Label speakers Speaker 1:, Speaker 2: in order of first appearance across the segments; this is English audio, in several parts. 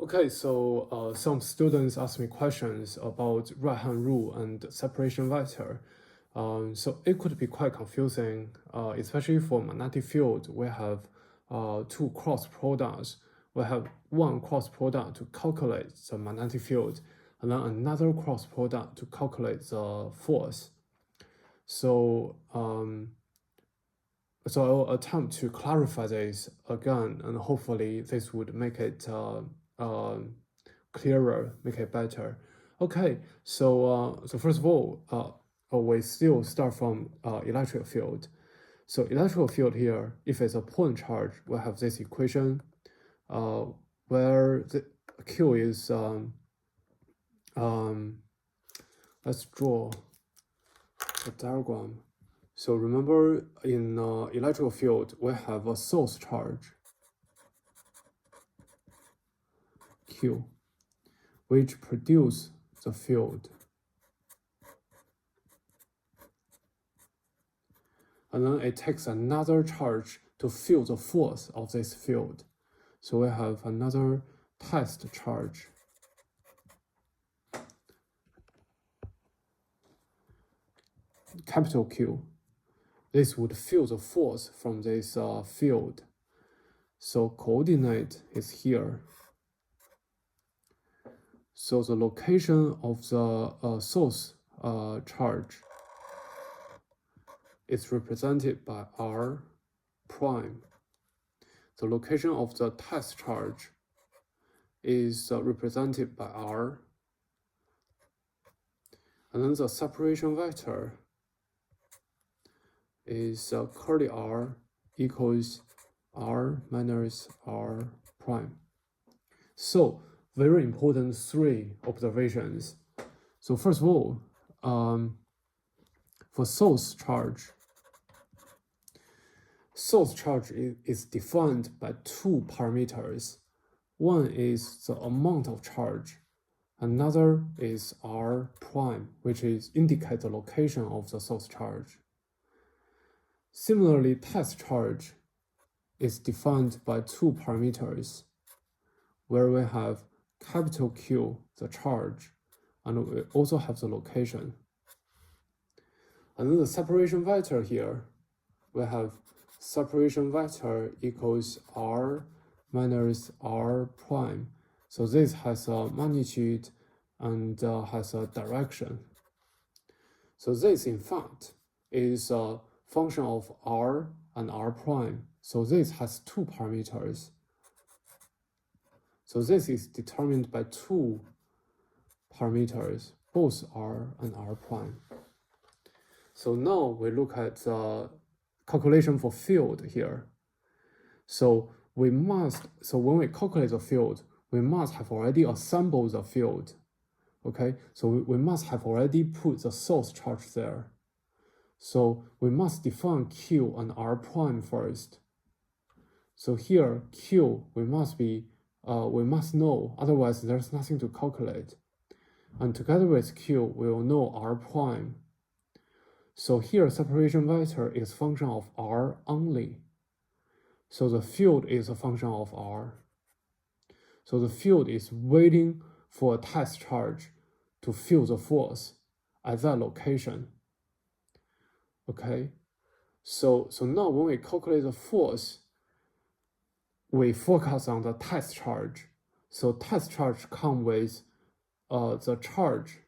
Speaker 1: Okay, so some students ask me questions about right-hand rule and separation vector. So it could be quite confusing, especially for magnetic field. We have two cross products. We have one cross product to calculate the magnetic field, and then another cross product to calculate the force. So I'll attempt to clarify this again, and hopefully this would make it clearer, make it better. Okay, so first of all, we still start from electric field. So electrical field here, if it's a point charge, we have this equation where the Q is, let's draw a diagram. So remember in electrical field, we have a source charge, Q, which produce the field. And then it takes another charge to feel the force of this field. So we have another test charge. Capital Q. This would feel the force from this field. So coordinate is here. So the location of the source charge is represented by R prime. The location of the test charge is represented by R. And then the separation vector is curly R equals R minus R prime. So very important three observations. So first of all, for source charge is defined by two parameters. One is the amount of charge. Another is R prime, which is indicate the location of the source charge. Similarly, test charge is defined by two parameters, where we have capital Q, the charge, and we also have the location. And then the separation vector here, we have separation vector equals R minus R prime. So this has a magnitude and has a direction. So this, in fact, is a function of R and R prime. So this has two parameters. So this is determined by two parameters, both R and R prime. So now we look at the calculation for field here. So when we calculate the field, we must have already assembled the field. Okay, so we must have already put the source charge there. So we must define Q and R prime first. So here Q we must know, otherwise there's nothing to calculate. And together with Q, we will know R prime. So here separation vector is function of R only. So the field is a function of R. So the field is waiting for a test charge to feel the force at that location. Okay, so now when we calculate the force, we focus on the test charge. So test charge comes with the charge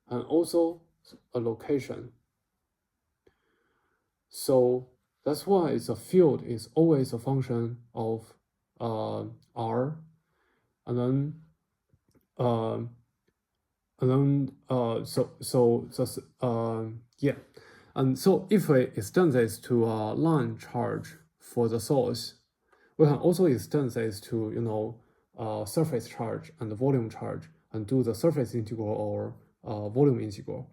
Speaker 1: and also a location. So that's why the field is always a function of R, and then And so if we extend this to a line charge for the source, we can also extend this to surface charge and volume charge and do the surface integral or volume integral.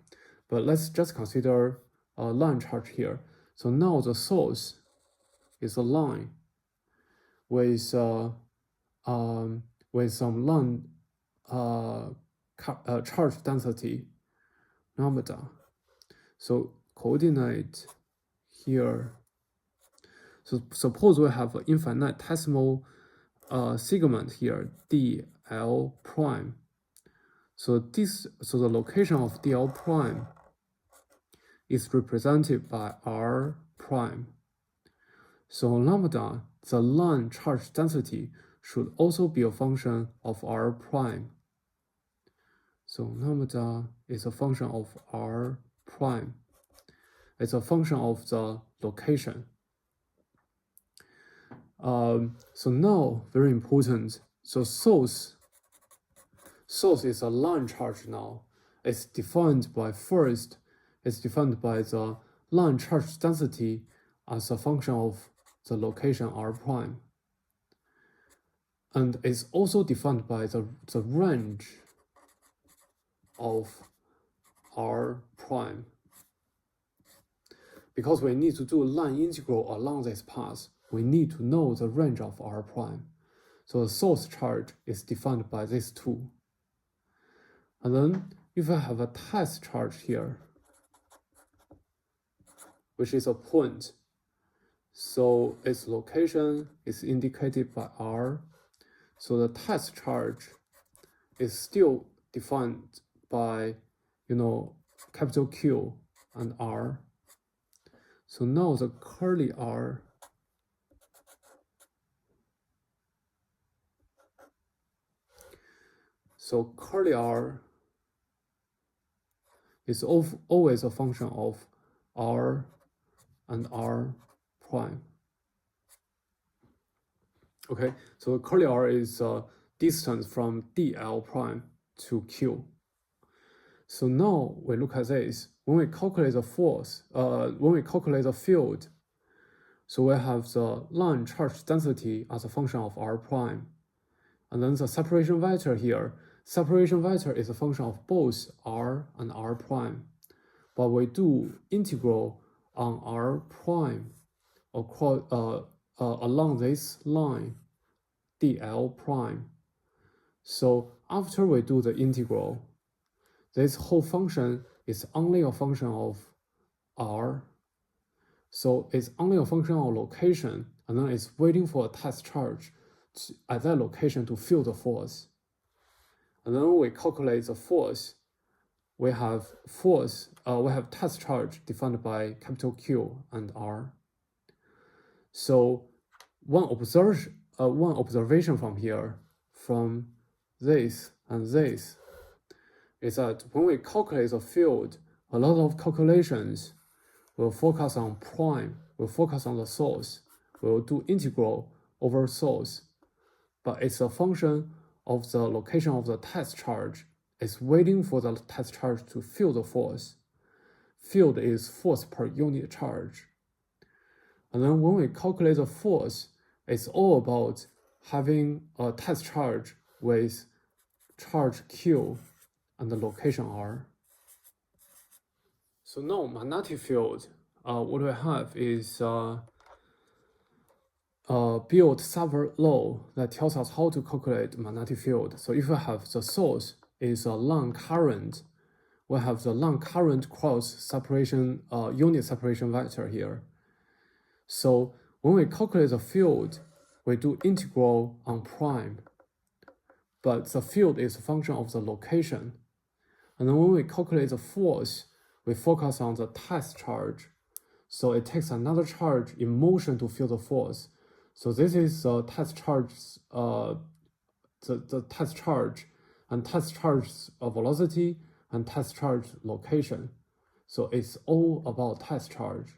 Speaker 1: But let's just consider a line charge here. So now the source is a line with some line charge density lambda. So coordinate here. So suppose we have an infinitesimal segment here, DL prime. So the location of DL prime is represented by R prime. So lambda, the line charge density, should also be a function of R prime. So lambda is a function of R prime. It's a function of the location. So now, very important. So source is a line charge now. It's defined by the line charge density as a function of the location R prime. And it's also defined by the range of R prime. Because we need to do line integral along this path, we need to know the range of R prime. So the source charge is defined by these two. And then if I have a test charge here, which is a point, so its location is indicated by R. So the test charge is still defined by, capital Q and R. So now the curly R is always a function of R and R prime. Okay, so curly R is distance from DL prime to Q. So now we look at this. When we calculate the force, when we calculate the field, so we have the line charge density as a function of R prime. And then the separation vector here, separation vector is a function of both R and R prime. But we do integral on R prime along this line, DL prime. So after we do the integral, this whole function is only a function of R. So it's only a function of location, and then it's waiting for a test charge at that location to feel the force. And then when we calculate the force, we have test charge defined by capital Q and R. So one observation from here, from this and this, is that when we calculate the field, a lot of calculations will focus on prime, will focus on the source, will do integral over source, but it's a function of the location of the test charge. It's waiting for the test charge to feel the force. Field is force per unit charge. And then when we calculate the force, it's all about having a test charge with charge Q and the location R. So now magnetic field, what we have is Biot-Savart law that tells us how to calculate magnetic field. So if we have the source is a line current, we have the line current cross separation unit separation vector here. So when we calculate the field, we do integral on prime, but the field is a function of the location. And then when we calculate the force, we focus on the test charge. So it takes another charge in motion to feel the force. So this is the test charge, the test charge, and test charge velocity and test charge location. So it's all about test charge.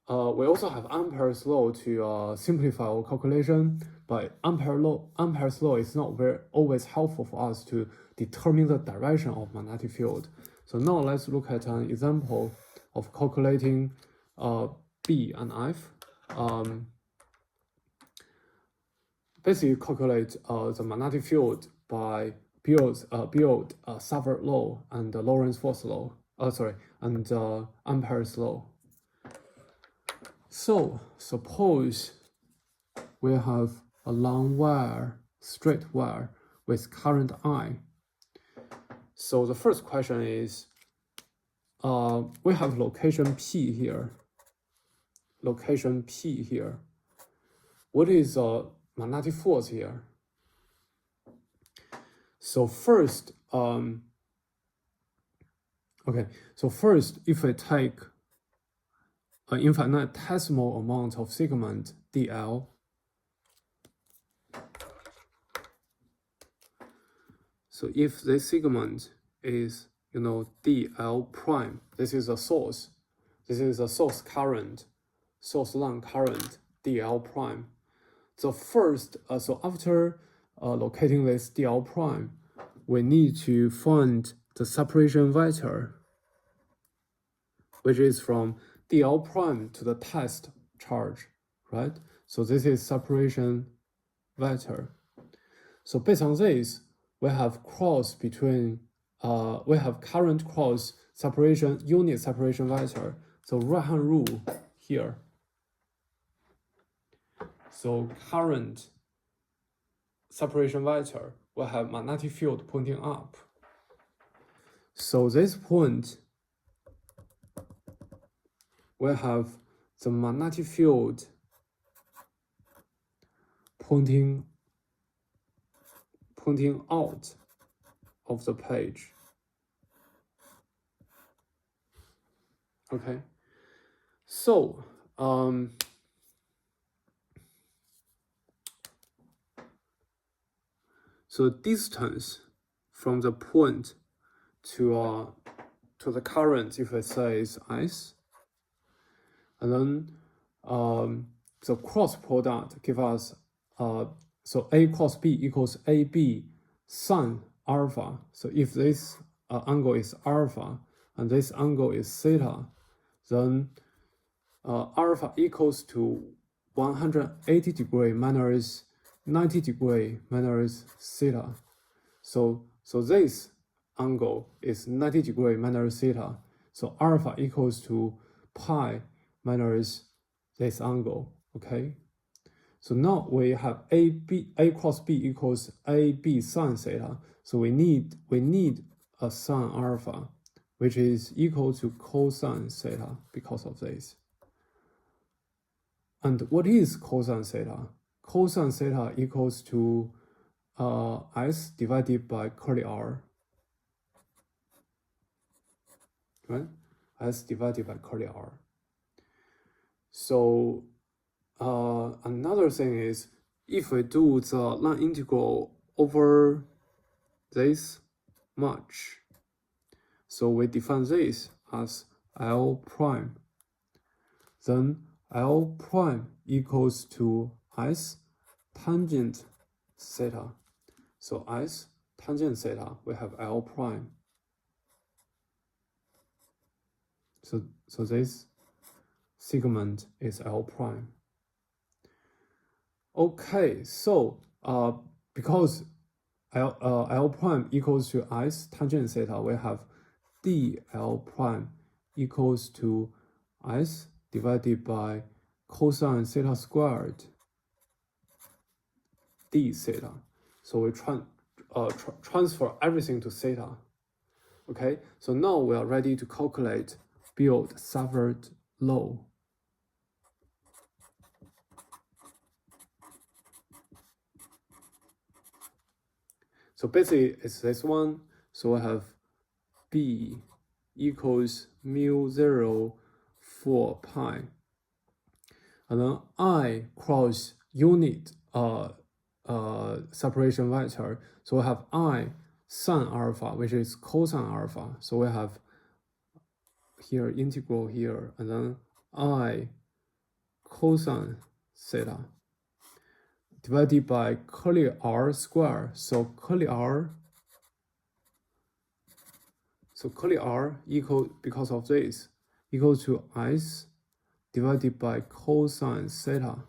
Speaker 1: We also have Ampere's law to simplify our calculation, but Ampere's law is not always helpful for us to determine the direction of magnetic field. So now let's look at an example of calculating B and F. Basically calculate the magnetic field by Biot-Savart law and Lorentz force law. And Ampere's law. So suppose we have a long wire, straight wire with current I. So the first question is, we have location P here. What is the magnetic force here. So first, so first, if I take an infinitesimal amount of segment dl, so if this segment is, dl prime, this is a source current, source line current, dl prime. So first, so after locating this dl prime, we need to find the separation vector, which is from dl prime to the test charge, right? So this is separation vector. So based on this, we have we have current cross separation, unit separation vector. So right-hand rule here. So current separation vector will have magnetic field pointing up. So this point will have the magnetic field pointing out of the page. Okay. So so distance from the point to the current, if I say, is S, and then the cross product give us so A cross B equals AB sin alpha. So if this angle is alpha and this angle is theta, then alpha equals to 180 degree minus 90 degree minus theta. So this angle is 90 degree minus theta. So alpha equals to pi minus this angle. Okay. So now we have A cross B equals AB sin theta. So we need a sin alpha, which is equal to cosine theta because of this. And what is cosine theta? Cosine theta equals to S divided by curly R, right? S divided by curly R. So another thing is, if we do the line integral over this much, so we define this as L prime, then L prime equals to S tangent theta. So S tangent theta, we have L prime. So this segment is L prime. Okay, so because L prime equals to S tangent theta, we have dl prime equals to S divided by cosine theta squared d theta. So we transfer everything to theta. Okay, so now we are ready to calculate Biot Savart law. So basically it's this one. So I have B equals mu0 4 pi. And then I cross unit separation vector. So we have I sin alpha, which is cosine alpha. So we have here integral here, and then I cosine theta divided by curly R square. So curly R equal, because of this, equal to S divided by cosine theta.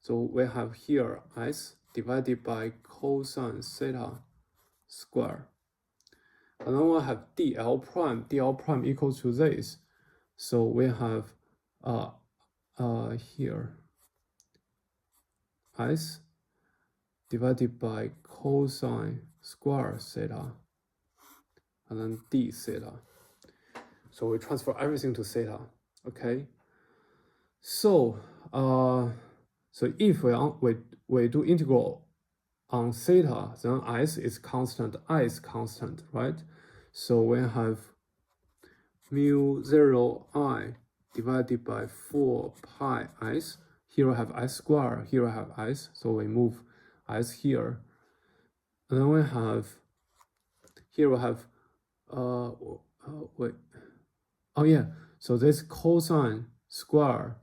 Speaker 1: So we have here S divided by cosine theta square. And then we have dl prime equals to this. So we have here S divided by cosine square theta, and then d theta. So we transfer everything to theta. Okay. So So if we do integral on theta, then s is constant, I is constant, right? So we have mu 0 I divided by 4 pi s. Here we have s square, here we have s, so we move s here. And then we have, here we have, so this cosine square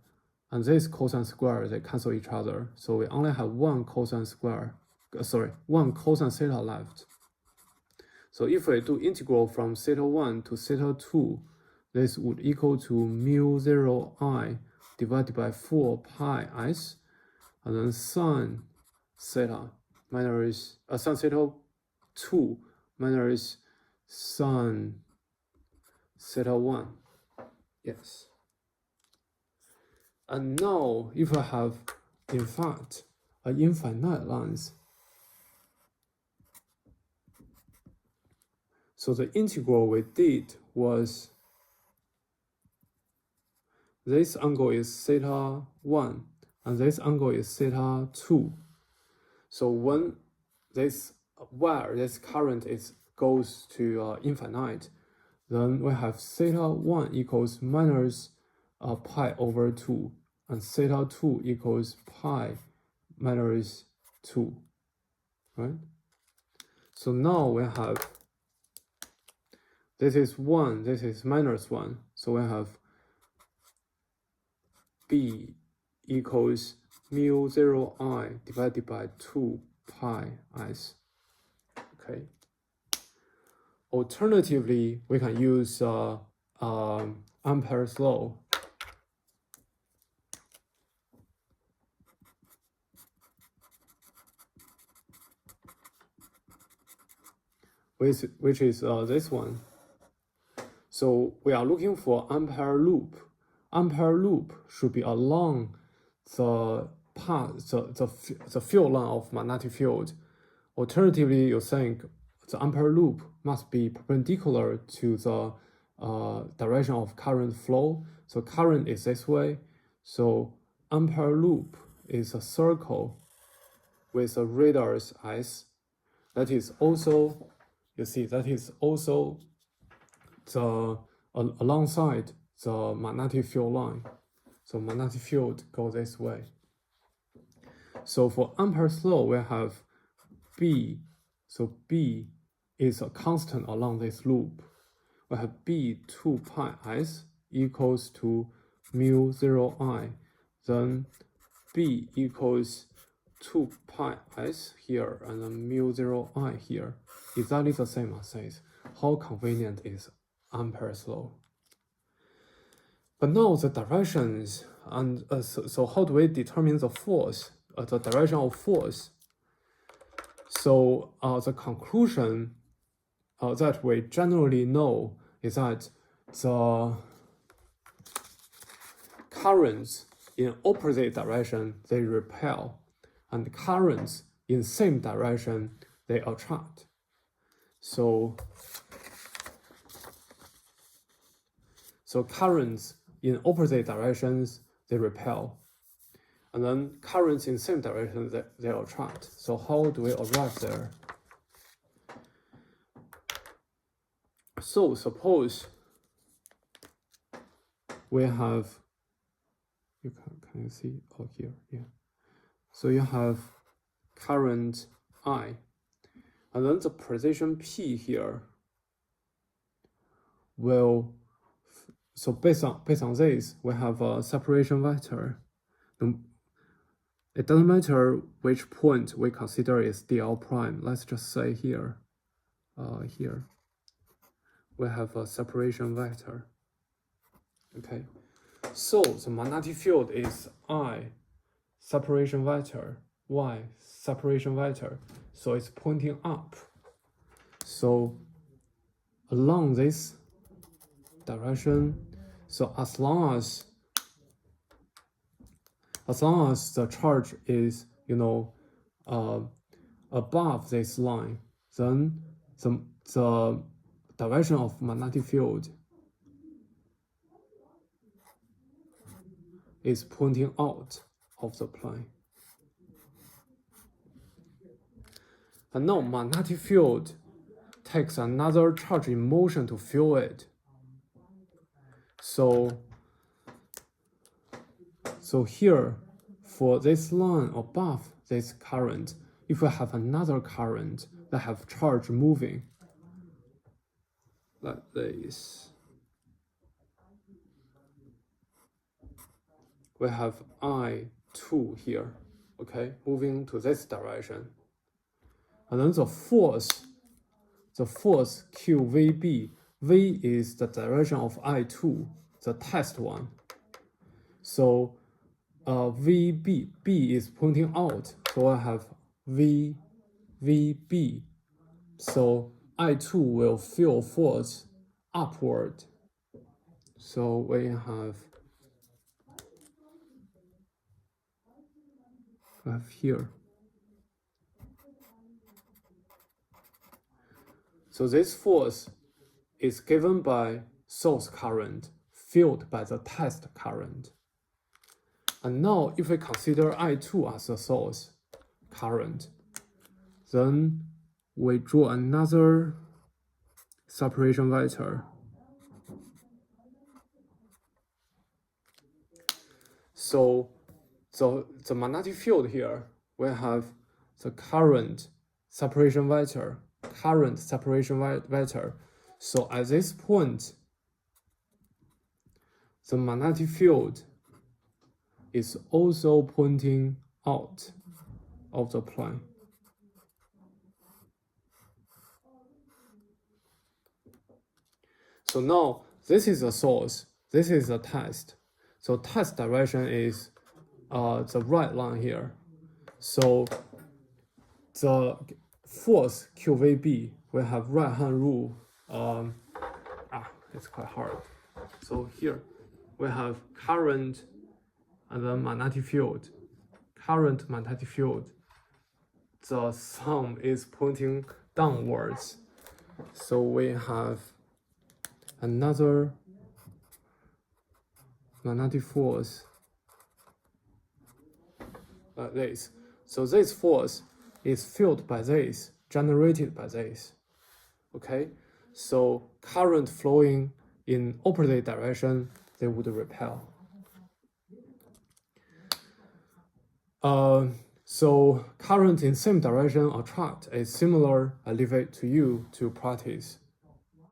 Speaker 1: and this cosine square, they cancel each other. So we only have one cosine square, one cosine theta left. So if we do integral from theta 1 to theta 2, this would equal to mu 0 I divided by 4 pi s, and then sine theta minus sine theta 2 minus sine theta 1. Yes. And now if I have in fact an infinite lines, so the integral we did was this angle is theta 1 and this angle is theta 2. So when this current goes to infinite, then we have theta 1 equals minus pi over 2, and theta 2 equals pi minus 2, right? So now we have, this is 1, this is minus 1, so we have b equals mu 0 I divided by 2 pi s. Okay. Alternatively, we can use Ampere's law. Which is this one. So we are looking for Ampere loop. Ampere loop should be along the path, the field line of magnetic field. Alternatively, you think the Ampere loop must be perpendicular to the direction of current flow. So current is this way. So Ampere loop is a circle with a radius s. That is also, you see, that is also the alongside the magnetic field line. So magnetic field goes this way. So for Ampere's law, we have B. So B is a constant along this loop. We have B 2 pi s equals to mu 0 I. Then B equals 2 pi s here and then mu 0 I here. Exactly the same as this. How convenient is Ampere's law? But now the directions, and so how do we determine the force, the direction of force? So the conclusion that we generally know is that the currents in opposite direction, they repel, and currents in same direction, they attract. So currents in opposite directions, they repel. And then currents in same direction, they attract. So how do we arrive there? So suppose we have, can you see? Oh, here, yeah. So you have current I, and then the position P here will, so based on this, we have a separation vector. It doesn't matter which point we consider is dl prime. Let's just say here, here we have a separation vector. Okay, so the magnetic field is I separation vector, Y separation vector. So it's pointing up. So along this direction, so as long as the charge is, above this line, then the direction of magnetic field is pointing out of the plane. And now magnetic field takes another charge in motion to fuel it. So here, for this line above this current, if we have another current that have charge moving, like this, we have I2 here, okay, moving to this direction. And then the force QVB, V is the direction of I2, the test one. So VB, B is pointing out, so I have VB. So I2 will feel force upward. So we have here. So this force is given by source current, fueled by the test current. And now if we consider I2 as a source current, then we draw another separation vector. So the magnetic field here, we have the current separation vector. So at this point, the magnetic field is also pointing out of the plane. So now this is a source, this is a test. So test direction is the right line here. So the force QVB, we have right hand rule. It's quite hard. So here we have current and then magnetic field. Current, magnetic field. The sum is pointing downwards. So we have another magnetic force like this. So this force is fueled by this, generated by this. Okay, so current flowing in opposite direction, they would repel. So current in same direction attract is similar. I leave it to you to practice.